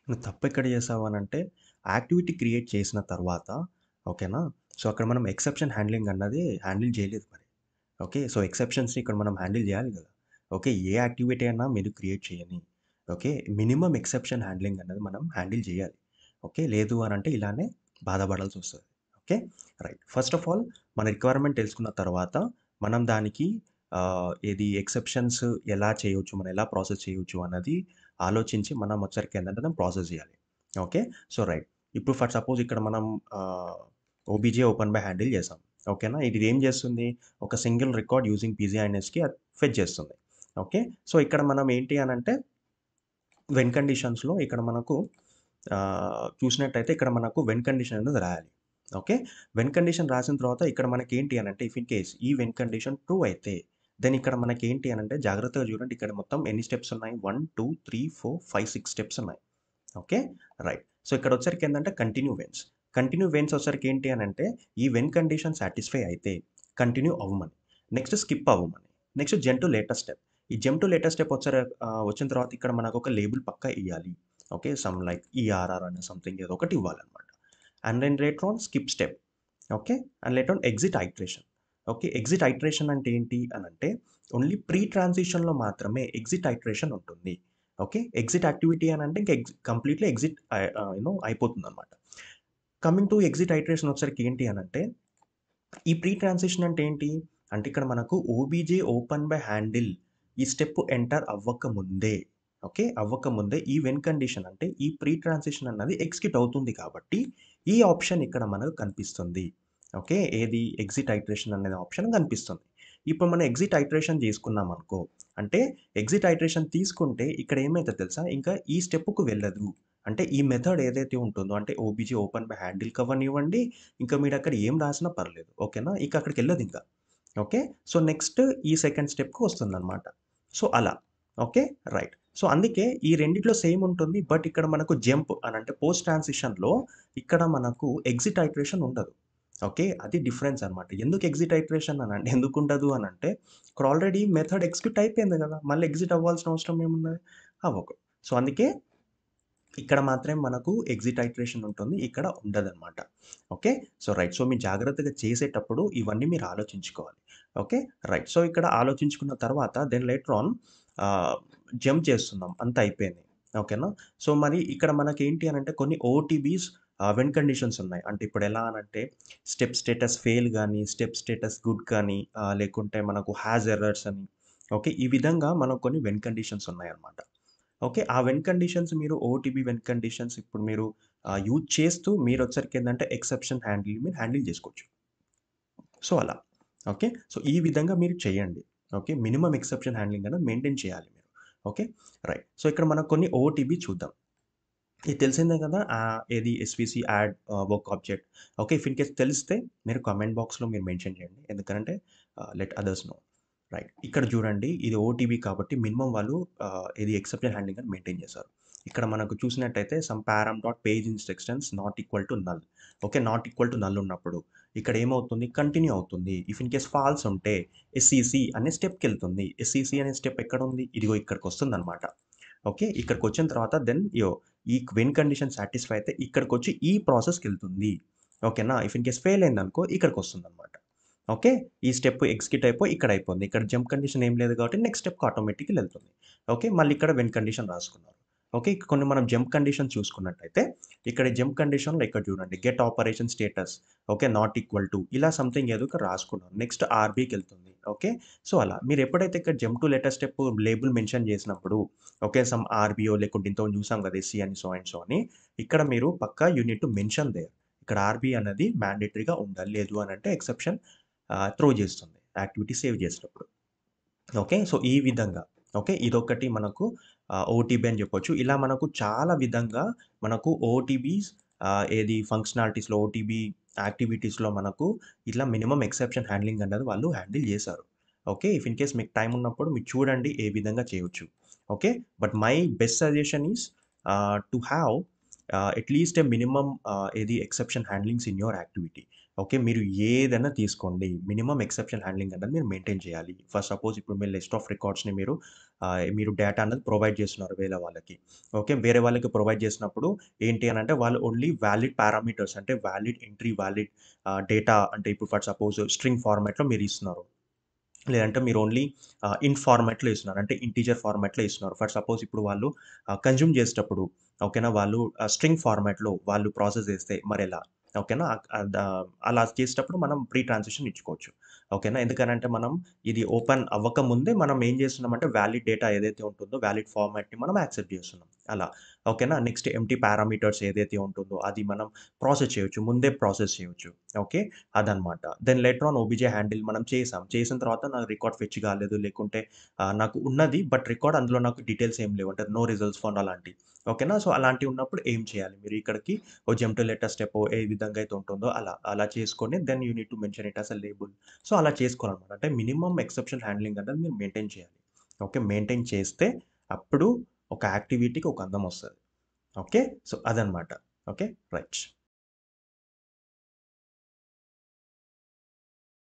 నువ్వు తప్పెక్కడ చేసావు అనంటే, యాక్టివిటీ క్రియేట్ చేసిన తర్వాత ఓకేనా? సో, అక్కడ మనం ఎక్సెప్షన్ హ్యాండ్లింగ్ అన్నది హ్యాండిల్ చేయలేదు మరి. ఓకే. సో, ఎక్సెప్షన్స్‌ని ఇక్కడ మనం హ్యాండిల్ చేయాలి గదా! ఓకే. ఏ యాక్టివిటీ అయినా మీరు క్రియేట్ చేయని. ఓకే. మినిమమ్ ఎక్సెప్షన్ హ్యాండ్లింగ్ అనేది మనం హ్యాండిల్ చేయాలి. ఓకే. లేదు అనంటే ఇలానే బాధపడాల్సొస్తది. Okay. Right. First of all మన రిక్వైర్మెంట్ తెలుసుకున్న తర్వాత మనం దానికి ఏది ఎక్సెప్షన్స్ ఎలా చేయొచ్చు, మనం ఎలా ప్రాసెస్ చేయొచ్చు అన్నది ఆలోచించి మనం వచ్చరికి ఏందంటే దాన్ని ప్రాసెస్ చేయాలి. ఓకే. So, right. ఇప్పుడు ఫర్ సపోజ్ ఇక్కడ మనం ఆహ్, ఓబీజే ఓపెన్ బై హ్యాండిల్ చేసాం. ఓకేనా? ఇది ఏం చేస్తుంది? ఒక సింగిల్ రికార్డ్ యూజింగ్ పీజీఐఎన్ఎస్‌కి అది ఫెచ్ చేస్తుంది. ఓకే. సో, ఇక్కడ మనం ఏంటి అనంటే వెన్ కండిషన్స్‌లో ఇక్కడ మనకు చూసినట్టయితే ఇక్కడ మనకు వెన్ కండిషన్ అనేది రాయాలి. ఓకే. వెన్ కండిషన్ రాసిన తర్వాత ఇక్కడ మనకేంటి అనంటే ఇఫ్ ఇన్ కేస్ ఈ వెన్ కండిషన్ ట్రూ అయితే దెన్ ఇక్కడ మనకేంటి అనంటే జాగ్రత్తగా చూడండి ఇక్కడ మొత్తం ఎన్ని స్టెప్స్ ఉన్నాయి? 1, 2, 3, 4, 5, 6 స్టెప్స్ ఉన్నాయి. ఓకే. రైట్. సో, ఇక్కడొచ్చేసరికి ఏందంటే కంటిన్యూ వెన్స్. కంటిన్యూ వెన్స్ వచ్చేసరికి ఏంటి అనంటే ఈ వెన్ కండిషన్ సాటిస్ఫై అయితే కంటిన్యూ అవ్వమని. నెక్స్ట్ స్కిప్ అవ్వమని. Next jump to latest step. ఈ జంప్ టు లేటెస్ట్ స్టెప్ వచ్చిన తర్వాత ఇక్కడ మనకొక లేబుల్ పక్కా ఇయ్యాలి. ఓకే. సమ్ లైక్ ఈఆర్ఆర్ అని సంథింగ్ ఏదో ఒకటి ఇవ్వాలన్నమాట. And then later on skip step. Okay. And later on exit iteration. Okay. Exit iteration అంటే ఏంటి అనంటే ఓన్లీ ప్రీ ట్రాన్సిషన్‌లో మాత్రమే ఎగ్జిట్ ఐటరేషన్ ఉంటుంది. ఓకే. ఎగ్జిట్ యాక్టివిటీ అనంటే ఇంక కంప్లీట్‌లీ ఎగ్జిట్ అయిపోతుందన్నమాట. కమింగ్ టు ఎగ్జిట్ ఐటరేషన్ వచ్చేసరికి ఏంటి అనంటే ఈ ప్రీ ట్రాన్సిషన్ అంటే ఏంటి? అంటే ఇక్కడ మనకు ఓబీజే ఓపెన్ బై హ్యాండిల్ ఈ స్టెప్ ఎంటర్ అవ్వకముందే, ఓకే. అవ్వకముందే ఈ వెన్ కండిషన్ అంటే ఈ ప్రీ ట్రాన్సిషన్ అన్నది ఎగ్జిక్యూట్ అవుతుంది కాబట్టి, ఈ ఆప్షన్ ఇక్కడ మనకు కనిపిస్తుంది. ఓకే. ఏది ఎగ్జిట్ ఐటరేషన్ అనేది ఆప్షన్ కనిపిస్తుంది. ఇప్పుడు మనం ఎగ్జిట్ ఐటరేషన్ చేసుకున్నామనుకో, అంటే ఎగ్జిట్ ఐటరేషన్ తీసుకుంటే ఇక్కడ ఏమైతది తెలుసా? ఇంకా ఈ స్టెప్‌కు వెళ్ళదు. అంటే ఈ మెథడ్ ఏదైతే ఉంటుందో అంటే ఓబీజే ఓపెన్ బై హ్యాండిల్ అవ్వనివ్వండి ఇంకా మీరక్కడ ఏం రాసినా పర్లేదు. ఓకేనా? ఇక అక్కడికెళ్ళదింక. ఓకే. సో, నెక్స్ట్ ఈ సెకండ్ స్టెప్‌కి వస్తుందనమాట. సో, అలా. ఓకే. రైట్. సో, అందుకే ఈ రెండిట్లో సేమ్ ఉంటుంది. బట్ ఇక్కడ మనకు జంప్ అనంటే పోస్ట్ ట్రాన్సిషన్‌లో ఇక్కడ మనకు ఎగ్జిట్ ఐటరేషన్ ఉండదు. ఓకే. అది డిఫరెన్స్ అనమాట. ఎందుకు ఎగ్జిట్ ఐటరేషన్ అనంటే ఎందుకుండదు అనంటే ఇక్కడ ఆల్రెడీ మెథడ్ ఎగ్జిక్యూట్ అయిపోయింది గదా! మళ్ళీ ఎగ్జిట్ అవ్వాల్సిన అవసరం ఏమున్నది? అవ్వకు. సో, అందుకే ఇక్కడ మాత్రమే మనకు ఎగ్జిట్ ఐటరేషన్ ఉంటుంది. ఇక్కడ ఉండదనమాట. ఓకే. So, right. సో, మీరు జాగ్రత్తగా చేసేటప్పుడు ఇవన్నీ మీరు ఆలోచించుకోవాలి. ఓకే. రైట్. సో, ఇక్కడ ఆలోచించుకున్న తర్వాత దెన్ లేటర్ ఆన్ ఆహ్, జంప్ చేస్తున్నాం. అంతా అయిపోయింది. ఓకేనా. సో, మరి ఇక్కడ మనకేంటి అనంటే కొన్ని ఓటీబీస్ వెన్ కండిషన్స్ ఉన్నాయి. అంటే ఇప్పుడు ఎలా అనంటే స్టెప్ స్టేటస్ ఫెయిల్ గాని, స్టెప్ స్టేటస్ గుడ్ కానీ లేకుంటే మనకు హాస్ ఎర్రర్స్ అని ఓకే. ఈ విధంగా మనకు కొన్ని వెన్ కండిషన్స్ ఉన్నాయన్నమాట. ఓకే. ఆ వెన్ కండిషన్స్ మీరు ఓటీబీ వెన్ కండిషన్స్ ఇప్పుడు మీరు యూజ్ చేస్తూ మీరొచ్చేసరికేందంటే ఎక్సెప్షన్ హ్యాండిల్ మీరు హ్యాండిల్ జేసుకోవచ్చు. సో, అలా. ఓకే. సో, ఈ విధంగా మీరు చేయండి. ఓకే. మినిమమ్ ఎక్సెప్షన్ హ్యాండ్లింగ్ అనేది మెయింటైన్ చేయాలి మీరు. ఓకే. రైట్. సో, ఇక్కడ మనం కొన్ని ఓటీబీ చూద్దాం. ఇది తెలిసిందే కదా! ఏది SVC add work object. Okay. If in case తెలిస్తే మీరు కామెంట్ బాక్స్‌లో మీరు మెన్షన్ చేయండి. ఎందుకనంటే లెట్ అదర్స్ నో. రైట్. ఇక్కడ చూడండి ఇది ఓటీబీ కాబట్టి మినిమమ్ వాళ్ళు ఇది ఎక్సెప్షన్ హ్యాండ్లింగ్ అని మెయింటైన్ చేశారు. ఇక్కడ మనకు చూసినట్టయితే some param dot page instructions not equal to null. Okay. Not equal to null ఉన్నప్పుడు ఇక్కడ ఏమవుతుంది కంటిన్యూ అవుతుంది. ఇఫ్ ఇన్ కేస్ ఫాల్స్ ఉంటే ఎస్‌సిసి అనే స్టెప్‌కెళ్తుంది. ఎస్‌సిసి అనే స్టెప్ ఎక్కడుంది? ఇదిగో ఇక్కడికొస్తుందనమాట. ఓకే. ఇక్కడికొచ్చిన తర్వాత దెన్ ఈ వెన్ కండిషన్ సాటిస్ఫై అయితే ఇక్కడికొచ్చి ఈ ప్రాసెస్‌కెళ్తుంది. ఓకేనా? ఇఫ్ ఇన్ కేస్ ఫెయిల్ అయిందనుకో ఇక్కడికొస్తుందనమాట. ఓకే. ఈ స్టెప్ ఎగ్జిక్యూట్ అయిపోయి ఇక్కడ అయిపోయింది. ఇక్కడ జంప్ కండిషన్ ఏం లేదు కాబట్టి నెక్స్ట్ స్టెప్‌కి ఆటోమేటిక్‌గా ఎళ్తుంది. ఓకే. మళ్ళీ ఇక్కడ వెన్ కండిషన్ రాసుకున్నారు. ఓకే. కొన్ని మనం జంప్ కండిషన్ చూసుకున్నట్టయితే ఇక్కడ జంప్ కండిషన్‌లో ఇక్కడ చూడండి get operation status okay. Not equal to ఇలా సంథింగ్ ఏదో ఇక్కడ రాసుకున్నారు. నెక్స్ట్ ఆర్‌బీకెళ్తుంది. ఓకే. సో, అలా మీరు ఎప్పుడైతే ఇక్కడ jump to latest step label mention చేసినప్పుడు ఓకే. సమ్ ఆర్‌బీఓ లేకుంటే ఇంతకుముందు చూసాం కదా! ఎస్‌సి అని సో అండ్ సో అని. ఇక్కడ మీరు పక్కా you need to mention there. ఇక్కడ ఆర్‌బీ అనేది మ్యాండేటరీగా ఉండాలి. లేదు అనంటే ఎక్సెప్షన్ త్రో చేస్తుంది. యాక్టివిటీ సేవ్ చేసేటప్పుడు. ఓకే. సో, ఈ విధంగా ఓకే. ఇదొకటి మనకు ఓటీబీ అని చెప్పొచ్చు. ఇలా మనకు చాలా విధంగా మనకు ఓటీబీస్ ఏది ఫంక్షనాలిటీస్‌లో ఓటీబీ యాక్టివిటీస్‌లో మనకు ఇట్లా మినిమమ్ ఎక్సెప్షన్ హ్యాండ్లింగ్ అన్నది వాళ్ళు హ్యాండిల్ చేశారు. ఓకే. ఇఫ్ ఇన్ కేస్ మీకు టైమ్ ఉన్నప్పుడు మీరు చూడండి ఏ విధంగా చేయొచ్చు. Okay. But my best suggestion is to have at least a minimum ఏది exception handlings in your activity. Okay. మీరు ఏదైనా తీసుకోండి. మినిమమ్ ఎక్సెప్షన్ హ్యాండ్లింగ్ అనేది మీరు మెయింటైన్ చేయాలి. ఫర్ సపోజ్ ఇప్పుడు మీ లిస్ట్ ఆఫ్ రికార్డ్స్‌ని మీరు డేటా అనేది ప్రొవైడ్ చేస్తున్నారు వేరే వాళ్ళకి. ఓకే. వేరే వాళ్ళకి ప్రొవైడ్ చేసినప్పుడు ఏంటి అనంటే వాళ్ళు ఓన్లీ వాలిడ్ పారామీటర్స్ అంటే వాలిడ్ ఎంట్రీ, వాలిడ్ డేటా అంటే ఇప్పుడు ఫర్ సపోజ్ స్ట్రింగ్ ఫార్మాట్‌లో మీరు ఇస్తున్నారు. లేదంటే మీరు ఓన్లీ ఇంట్ ఫార్మాట్‌లో ఇస్తున్నారు. అంటే ఇంటిజర్ ఫార్మాట్‌లో ఇస్తున్నారు. ఫర్ సపోజ్ ఇప్పుడు వాళ్ళు కన్జ్యూమ్ చేసేటప్పుడు ఓకేనా, వాళ్ళు స్ట్రింగ్ ఫార్మాట్‌లో వాళ్ళు ప్రాసెస్ చేస్తే మరెలా? ఓకేనా. అలా చేసేటప్పుడు మనం ప్రీ ట్రాన్సిషన్ ఇచ్చుకోవచ్చు. ఓకేనా. ఎందుకనంటే మనం ఇది ఓపెన్ అవ్వకముందే మనం ఏం చేస్తున్నామంటే వాలిడ్ డేటా ఏదైతే ఉంటుందో వాలిడ్ ఫార్మాట్‌ని మనం యాక్సెప్ట్ చేస్తున్నాం. అలా. ఓకేనా. నెక్స్ట్ ఎంప్టీ పారామీటర్స్ ఏదైతే ఉంటుందో అది మనం ప్రాసెస్ చేయొచ్చు. ముందే ప్రాసెస్ చేయొచ్చు. ఓకే. అదనమాట. Then later on OBJ handle మనం చేసాం. చేసిన తర్వాత నాకు రికార్డ్ ఫెచ్ కాలేదు. లేకుంటే నాకు ఉన్నది బట్ రికార్డ్ అందులో నాకు డీటెయిల్స్ ఏమి లేవు. అంటే నో రిజల్ట్స్ ఫౌండ్ అలాంటియి. ఓకేనా. సో, అలాంటివి ఉన్నప్పుడు ఏం చేయాలి? మీరు ఇక్కడికి ఓ జంప్ టు లేటెస్ట్ స్టెప్ ఏ విధంగా అయితే ఉంటుందో అలా చేసుకొని then you need to mention it as a label. So, అలా చేసుకోవాలనమాట. అంటే మినిమమ్ ఎక్సెప్షన్ హ్యాండ్లింగ్ అనేది మీరు మెయింటైన్ చేయాలి. ఓకే. మెయింటైన్ చేస్తే అప్పుడు ఒక యాక్టివిటీకి ఒక అందం వస్తది. ఓకే. సో, అదనమాట. ఓకే. రైట్.